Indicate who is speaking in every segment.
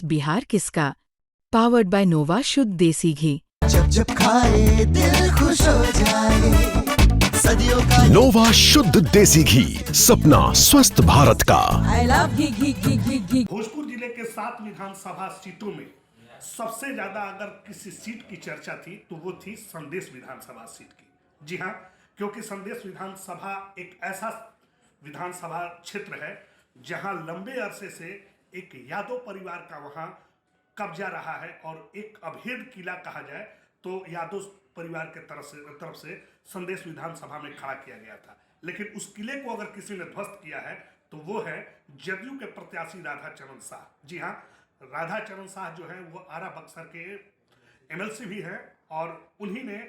Speaker 1: बिहार किसका? Powered by नोवा शुद्ध देसी घी।
Speaker 2: जब जब खाए दिल खुश हो जाए, सदियों का
Speaker 3: नोवा शुद्ध देसी घी, सपना स्वस्थ भारत का।
Speaker 2: आई लव घी घी घी घी घी।
Speaker 4: भोजपुर जिले के 7 विधानसभा सीटों में सबसे ज्यादा अगर किसी सीट की चर्चा थी तो वो थी संदेश विधानसभा सीट की। जी हाँ, क्योंकि संदेश विधानसभा एक ऐसा विधानसभा क्षेत्र है जहां लंबे अरसे से एक यादव परिवार का वहां कब्जा रहा है और एक अभेद किला कहा जाए तो यादव परिवार के तरफ से संदेश विधानसभा में खड़ा किया गया था। लेकिन उस किले को अगर किसी ने ध्वस्त किया है तो वो है जदयू के प्रत्याशी राधाचरण शाह। जी हाँ, राधाचरण शाह जो है वो आरा बक्सर के एमएलसी भी हैं और उन्हीं ने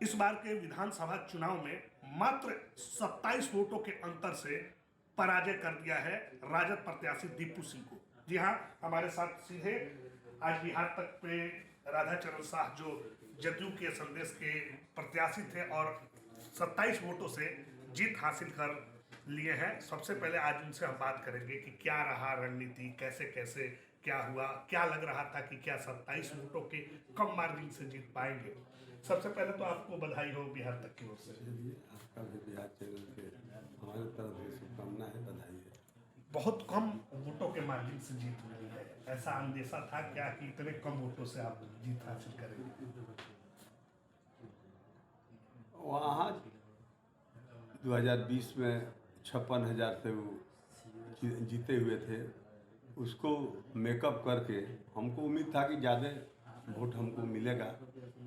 Speaker 4: इस बार के विधानसभा चुनाव में मात्र 27 वोटों के अंतर से पराजय कर दिया है राजद प्रत्याशी दीपू सिंह को। जी हाँ, हमारे साथ सीधे आज बिहार तक पे राधाचरण शाह जो जदयू के संदेश के प्रत्याशी थे और 27 वोटों से जीत हासिल कर लिए हैं। सबसे पहले आज उनसे हम बात करेंगे कि क्या रहा रणनीति, कैसे कैसे क्या हुआ, क्या लग रहा था कि क्या 27 वोटों के कम मार्जिन से जीत पाएंगे। सबसे पहले तो आपको बधाई हो बिहार तक की ओर से।
Speaker 5: आपका भी बिहार चैनल से हमारे तरफ से शुभकामना है, बधाई है।
Speaker 4: बहुत कम वोटों के मार्जिन से जीत मिली है, ऐसा अंदेशा था क्या कि इतने कम वोटों से आप जीत हासिल करेंगे?
Speaker 5: वहाँ 2020 में 56,000 से वो जीते हुए थे, उसको मेकअप करके हमको उम्मीद था कि ज़्यादा वोट हमको मिलेगा,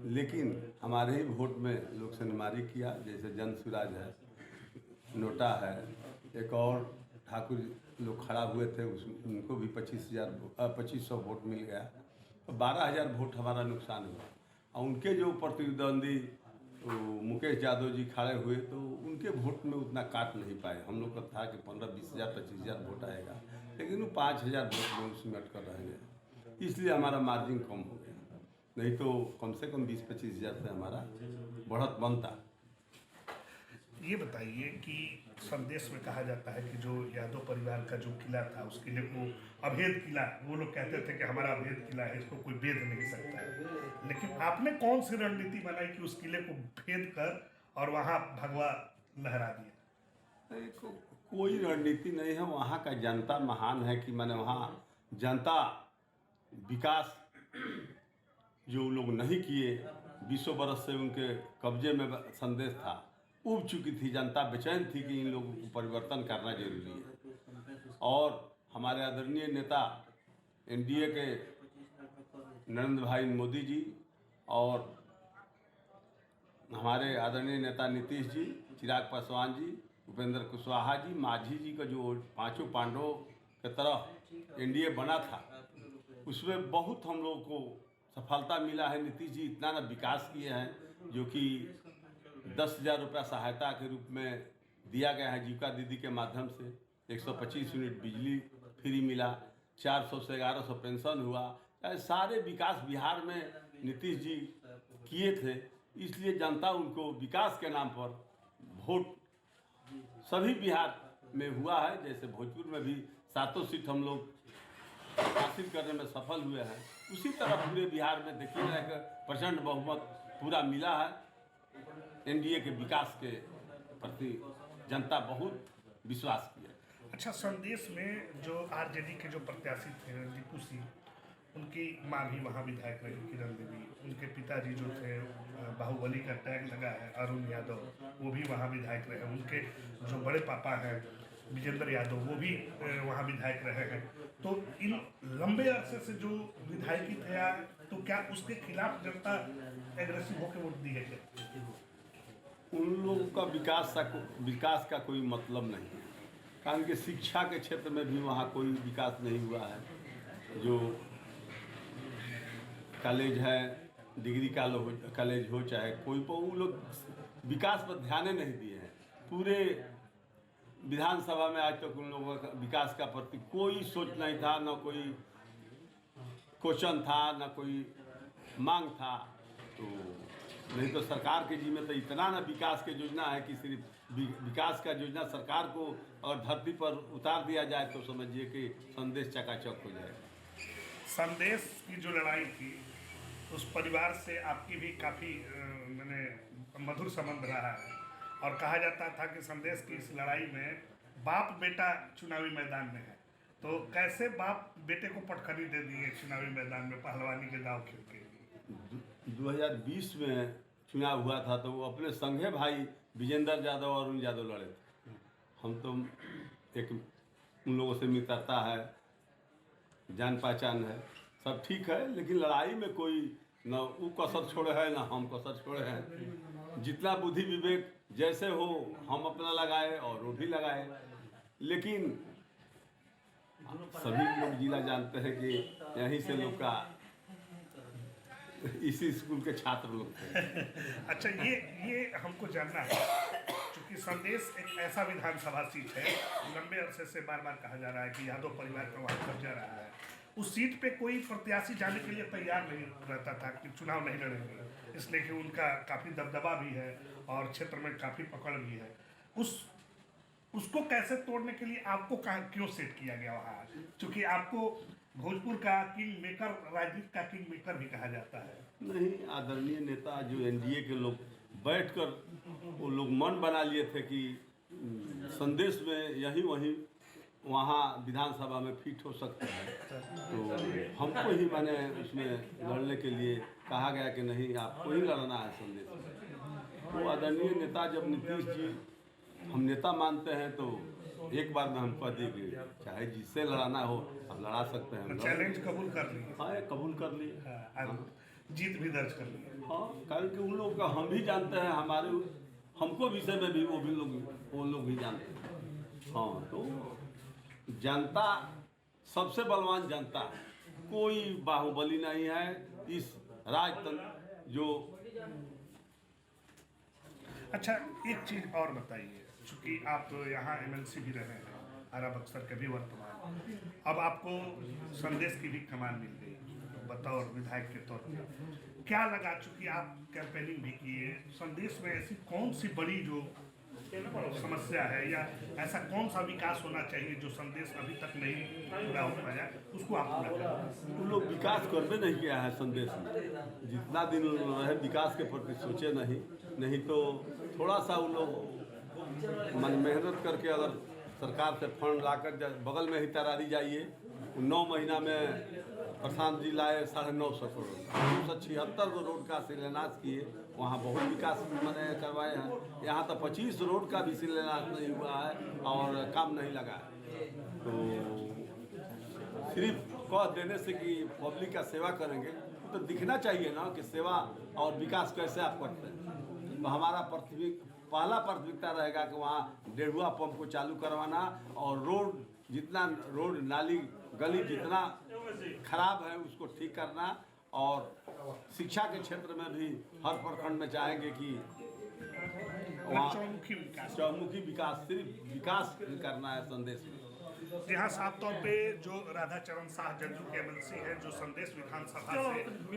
Speaker 5: लेकिन हमारे ही वोट में लोग शनिमारी किया। जैसे जन स्वराज है, नोटा है, एक और ठाकुर लोग खड़ा हुए थे, उनको भी 2500 वोट मिल गया, तो 12,000 वोट हमारा नुकसान हुआ। और उनके जो प्रतिद्वंदी मुकेश यादव जी खड़े हुए तो उनके वोट में उतना काट नहीं पाए। हम लोग का था कि 15-20,000 25,000 वोट आएगा, लेकिन वो 5,000 वोट में सिमट कर रह गए, इसलिए हमारा मार्जिन कम हो गया। नहीं तो कम से कम 20-25,000 से हमारा बढ़त बनता।
Speaker 4: ये बताइए कि संदेश में कहा जाता है कि जो यादव परिवार का जो किला था उस किले को अभेद किला, वो लोग कहते थे कि हमारा अभेद किला है, इसको कोई भेद नहीं सकता है। लेकिन आपने कौन सी रणनीति बनाई कि उस किले को भेद कर और वहां भगवा लहरा दिया?
Speaker 5: कोई रणनीति नहीं है, वहाँ का जनता महान है कि मैंने वहाँ जनता विकास जो लोग नहीं किए, 20 बरस से उनके कब्जे में संदेश था, उब चुकी थी जनता, बेचैन थी कि इन लोगों को परिवर्तन करना जरूरी है। और हमारे आदरणीय नेता एनडीए के नरेंद्र भाई मोदी जी और हमारे आदरणीय नेता नीतीश जी, चिराग पासवान जी, उपेंद्र कुशवाहा जी, माझी जी का जो 5 पांडवों के तरफ एनडीए बना था, उसमें बहुत हम लोग को सफलता मिला है। नीतीश जी इतना ना विकास किए हैं, जो कि 10,000 रुपया सहायता के रूप में दिया गया है जीविका दीदी के माध्यम से, 125 यूनिट बिजली फ्री मिला, 400 से 1100 पेंशन हुआ। सारे विकास बिहार में नीतीश जी किए थे, इसलिए जनता उनको विकास के नाम पर वोट सभी बिहार में हुआ है। जैसे भोजपुर में भी 7 सीट हम लोग हासिल करने में सफल हुए हैं, उसी तरह पूरे बिहार में देखिए ना कि प्रचंड बहुमत पूरा मिला है। एनडीए के विकास के प्रति जनता बहुत विश्वास किया।
Speaker 4: अच्छा, संदेश में जो आरजेडी के जो प्रत्याशी थे दीपू सिंह, उनकी माँ भी वहाँ विधायक रही किरण देवी, उनके पिताजी जो थे बाहुबली का टैग लगा है अरुण यादव, वो भी वहाँ विधायक रहे। उनके जो बड़े पापा हैं विजेंद्र यादव, वो भी वहाँ विधायक रहे हैं। तो इन लंबे अरसे से जो विधायकी थे, तो क्या उसके खिलाफ जनता एग्रेसिव होकर वोट दी है क्या?
Speaker 5: उन लोगों का विकास का कोई मतलब नहीं है, कारण कि शिक्षा के क्षेत्र में भी वहाँ कोई विकास नहीं हुआ है। जो कॉलेज है, डिग्री कॉलेज हो चाहे कोई, पर वो लोग विकास पर ध्यान नहीं दिए हैं। पूरे विधानसभा में आज तक उन लोगों का विकास का प्रति कोई सोच नहीं था, न कोई क्वेश्चन था, न कोई मांग था। तो नहीं तो सरकार के जी में तो इतना ना विकास की योजना है कि सिर्फ विकास का योजना सरकार को और धरती पर उतार दिया जाए तो समझिए कि संदेश चकाचक हो जाएगा।
Speaker 4: संदेश की जो लड़ाई थी उस परिवार से आपकी भी काफ़ी मैंने मधुर संबंध रहा है और कहा जाता था कि संदेश की इस लड़ाई में बाप बेटा चुनावी मैदान में है, तो कैसे बाप बेटे को पटखनी दे दिए चुनावी मैदान में पहलवानी के दाव खेल के?
Speaker 5: 2020 में चुनाव हुआ था तो वो अपने संघे भाई विजेंद्र यादव और अरुण यादव लड़े थे। हम तो एक उन लोगों से मित्रता है, जान पहचान है, सब ठीक है, लेकिन लड़ाई में कोई न वो कसर छोड़े है ना हम कसर छोड़े हैं। जितना बुद्धि विवेक जैसे हो हम अपना लगाए और वो भी लगाए, लेकिन सभी लोग जिला जानते हैं कि यहीं से लोग का इसी स्कूल के छात्र लोग थे।
Speaker 4: अच्छा, ये हमको जानना है, क्योंकि संदेश एक ऐसा विधानसभा सीट है, लंबे अरसे से बार बार कहा जा रहा है कि यादव परिवार का वहाँ कब्जा रहा है। उस सीट पे कोई प्रत्याशी जाने के लिए तैयार नहीं रहता था कि चुनाव नहीं लड़ेंगे, इसलिए कि उनका काफ़ी दबदबा भी है और क्षेत्र में काफ़ी पकड़ भी है। उसको कैसे तोड़ने के लिए आपको क्यों सेट किया गया वहाँ? क्योंकि आपको भोजपुर का किंग मेकर, राजनीति का किंग मेकर भी कहा जाता है।
Speaker 5: नहीं, आदरणीय नेता जो एनडीए के लोग बैठकर वो लोग मन बना लिए थे कि संदेश में यही वहीं वहाँ विधानसभा में फिट हो सकता है, तो हमको ही मैंने उसमें लड़ने के लिए कहा गया कि नहीं आपको ही लड़ना है संदेश में। तो आदरणीय नेता जब नीतीश जी हम नेता मानते हैं तो एक बार में हम कह दिए कि चाहे जिससे लड़ाना हो अब लड़ा सकते हैं।
Speaker 4: चैलेंज कबूल कर लिए?
Speaker 5: हाँ, कबूल कर लिए।
Speaker 4: जीत भी दर्ज कर ली।
Speaker 5: हाँ, कारण कि उन लोग का हम भी जानते हैं, हमारे हमको विषय में भी वो लोग भी जानते हैं। हाँ, तो जनता सबसे बलवान जनता है, कोई बाहुबली नहीं है इस राजतंत्र जो।
Speaker 4: अच्छा, एक चीज़ और बताइए, चूँकि आप तो यहाँ एमएलसी भी रहे हैं, आरा बक्सर के भी वर्तमान, अब आपको संदेश की भी कमान मिल गई बतौर विधायक के तौर पर, क्या लगा? चूँकि आप कैंपेनिंग भी किए, संदेश में ऐसी कौन सी बड़ी जो समस्या है या ऐसा कौन सा विकास होना चाहिए जो संदेश अभी तक नहीं पूरा हो पाया, उसको आप पूरा करें?
Speaker 5: उन लोग विकास करने नहीं किया है संदेश में, जितना दिन रहे विकास के प्रति सोचे नहीं तो थोड़ा सा उन लोग मेहनत करके अगर सरकार से फंड लाकर बगल में ही तरारी जाइए, 9 महीना में प्रशांत जी लाए 950 करोड़, 276 रोड का शिलान्यास किए, वहाँ बहुत विकास मैंने करवाए हैं। यहाँ तो 25 रोड का भी शिलान्यास नहीं हुआ है और काम नहीं लगा है। तो सिर्फ कह देने से कि पब्लिक का सेवा करेंगे तो दिखना चाहिए ना कि सेवा और विकास कैसे आप करते हैं। तो हमारा पहला प्राथमिकता रहेगा कि वहाँ डेढ़ुआ पंप को चालू करवाना और रोड नाली गली जितना खराब है उसको ठीक करना, और शिक्षा के क्षेत्र में भी हर प्रखंड में चाहेंगे कि वहाँ चौमुखी विकास, सिर्फ विकास करना है संदेश में।
Speaker 4: यहाँ साफ तौर पे जो राधाचरण शाह जदयू के एमएलसी है, जो संदेश विधानसभा से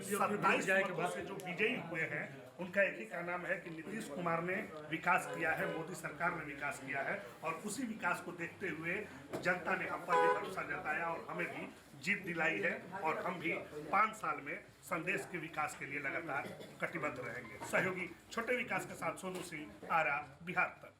Speaker 4: 27 मतों से जो विजयी हुए हैं, उनका एक ही का नाम है कि नीतीश कुमार ने विकास किया है, मोदी सरकार ने विकास किया है, और उसी विकास को देखते हुए जनता ने हम पर भी भरोसा जताया और हमें भी जीत दिलाई है, और हम भी 5 साल में संदेश के विकास के लिए लगातार कटिबद्ध रहेंगे। सहयोगी छोटे विकास के साथ सोनू सिंह, आरा, बिहार तक।